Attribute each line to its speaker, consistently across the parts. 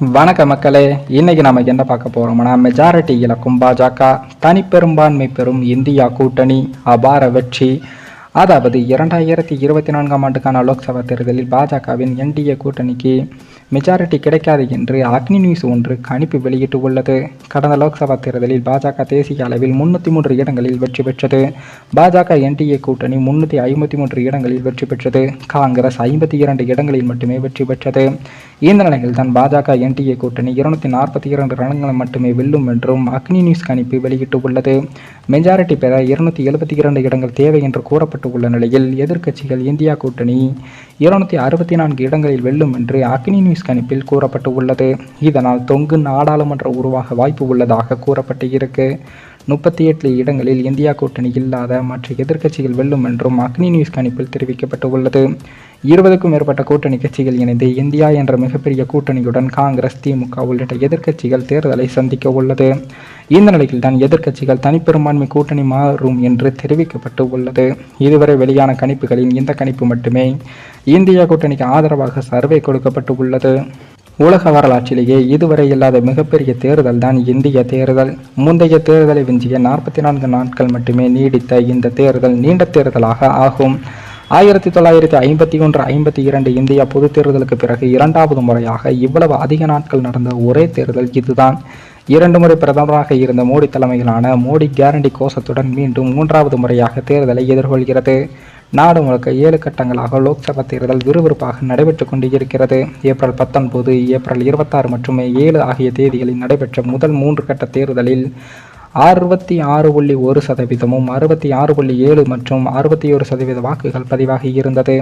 Speaker 1: வணக்க மக்களே, இன்னைக்கு நாம என்ன பார்க்க போறோம்னா, மெஜாரிட்டி இழக்கும் பாஜக, தனிப்பெரும்பான்மை பெறும் இந்தியா கூட்டணி, அபார வெற்றி. அதாவது 2024ஆம் ஆண்டுக்கான லோக்சபா தேர்தலில் பாஜகவின் என்டிஏ கூட்டணிக்கு மெஜாரிட்டி கிடைக்காது என்று அக்னி நியூஸ் ஒன்று கணிப்பு வெளியிட்டு உள்ளது. கடந்த லோக்சபா தேர்தலில் பாஜக தேசிய அளவில் 303 இடங்களில் வெற்றி பெற்றது. பாஜக என்டிஏ கூட்டணி 353 இடங்களில் வெற்றி பெற்றது. காங்கிரஸ் 52 இடங்களில் மட்டுமே வெற்றி பெற்றது. இந்த நிலையில் தான் பாஜக என்டிஏ கூட்டணி 242 இடங்களை மட்டுமே வெல்லும் என்றும் அக்னி நியூஸ் கணிப்பு வெளியிட்டு உள்ளது. மெஜாரிட்டி பெற 272 இடங்கள் தேவை என்று கூறப்பட்டு உள்ள நிலையில் எதிர்க்கட்சிகள் இந்தியா கூட்டணி 264 இடங்களில் வெல்லும் என்று அக்னி நியூஸ் கணிப்பில் கூறப்பட்டு உள்ளது. இதனால் தொங்கு நாடாளுமன்ற உருவாக வாய்ப்பு உள்ளதாக கூறப்பட்டு இருக்கு. 38 இடங்களில் இந்தியா கூட்டணி இல்லாத மற்ற எதிர்க்கட்சிகள் வெல்லும் என்றும் அக்னி நியூஸ் கணிப்பில் தெரிவிக்கப்பட்டு உள்ளது. 20க்கும் மேற்பட்ட கூட்டணி கட்சிகள் இணைந்து இந்தியா என்ற மிகப்பெரிய கூட்டணியுடன் காங்கிரஸ், திமுக உள்ளிட்ட எதிர்க்கட்சிகள் தேர்தலை சந்திக்க உள்ளது. இந்த நிலையில் தான் எதிர்க்கட்சிகள் தனிப்பெரும்பான்மை கூட்டணி மாறும் என்று தெரிவிக்கப்பட்டு உள்ளது. இதுவரை வெளியான கணிப்புகளின் இந்த கணிப்பு மட்டுமே இந்தியா கூட்டணிக்கு ஆதரவாக சர்வே கொடுக்கப்பட்டு உள்ளது. உலக வரலாற்றிலேயே இதுவரை இல்லாத மிகப்பெரிய தேர்தல் தான் இந்திய தேர்தல். முந்தைய தேர்தலை விஞ்சிய 44 நாட்கள் மட்டுமே நீடித்த இந்த தேர்தல் நீண்ட தேர்தலாக ஆகும். 1951-52 இந்தியா பொது தேர்தலுக்கு பிறகு இரண்டாவது முறையாக இவ்வளவு அதிக நாட்கள் நடந்த ஒரே தேர்தல் இதுதான். 2 முறை பிரதமராக இருந்த மோடி தலைமையிலான மோடி கேரண்டி கோஷத்துடன் மீண்டும் 3வது முறையாக தேர்தலை எதிர்கொள்கிறது. நாடு முழுக்க 7 கட்டங்களாக லோக்சபா தேர்தல் விறுவிறுப்பாக நடைபெற்று கொண்டு இருக்கிறது. ஏப்ரல் 19, ஏப்ரல் 26 மற்றும் மே 7 ஆகிய தேதிகளில் நடைபெற்ற முதல் 3 கட்ட தேர்தலில் 66.1%, 66.7 மற்றும் 61% வாக்குகள் பதிவாகி இருந்தது.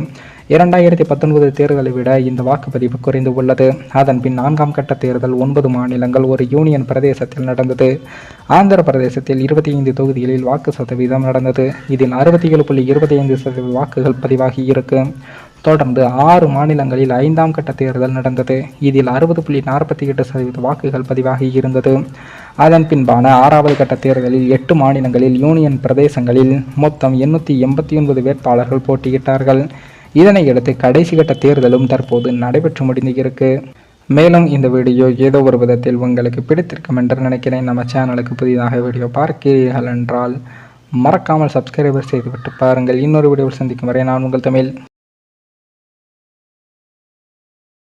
Speaker 1: 2019 தேர்தலை விட இந்த வாக்குப்பதிவு குறைந்து உள்ளது. அதன் பின் 4ஆம் கட்ட தேர்தல் 9 மாநிலங்கள், ஒரு யூனியன் பிரதேசத்தில் நடந்தது. ஆந்திர பிரதேசத்தில் 25 தொகுதிகளில் வாக்கு சதவீதம் நடந்தது. இதில் 67.25% வாக்குகள் பதிவாகி இருக்கு. தொடர்ந்து 6 மாநிலங்களில் 5ஆம் கட்ட தேர்தல் நடந்தது. இதில் 60.48% வாக்குகள் பதிவாகி இருந்தது. அதன் பின்பான 6வது கட்ட தேர்தலில் 8 மாநிலங்களில், யூனியன் பிரதேசங்களில் மொத்தம் 889 வேட்பாளர்கள் போட்டியிட்டார்கள். இதனையடுத்து கடைசி கட்ட தேர்தலும் தற்போது நடைபெற்று முடிந்திருக்கு. மேலும் இந்த வீடியோ ஏதோ ஒரு விதத்தில் உங்களுக்கு பிடித்திருக்கும் என்று நினைக்கிறேன். நம்ம சேனலுக்கு புதிதாக வீடியோ பார்க்கிறீர்கள் என்றால் மறக்காமல் சப்ஸ்கிரைபர் செய்துவிட்டு பாருங்கள். இன்னொரு வீடியோவில் சந்திக்கும் வரை நான் உங்கள் தமிழ்.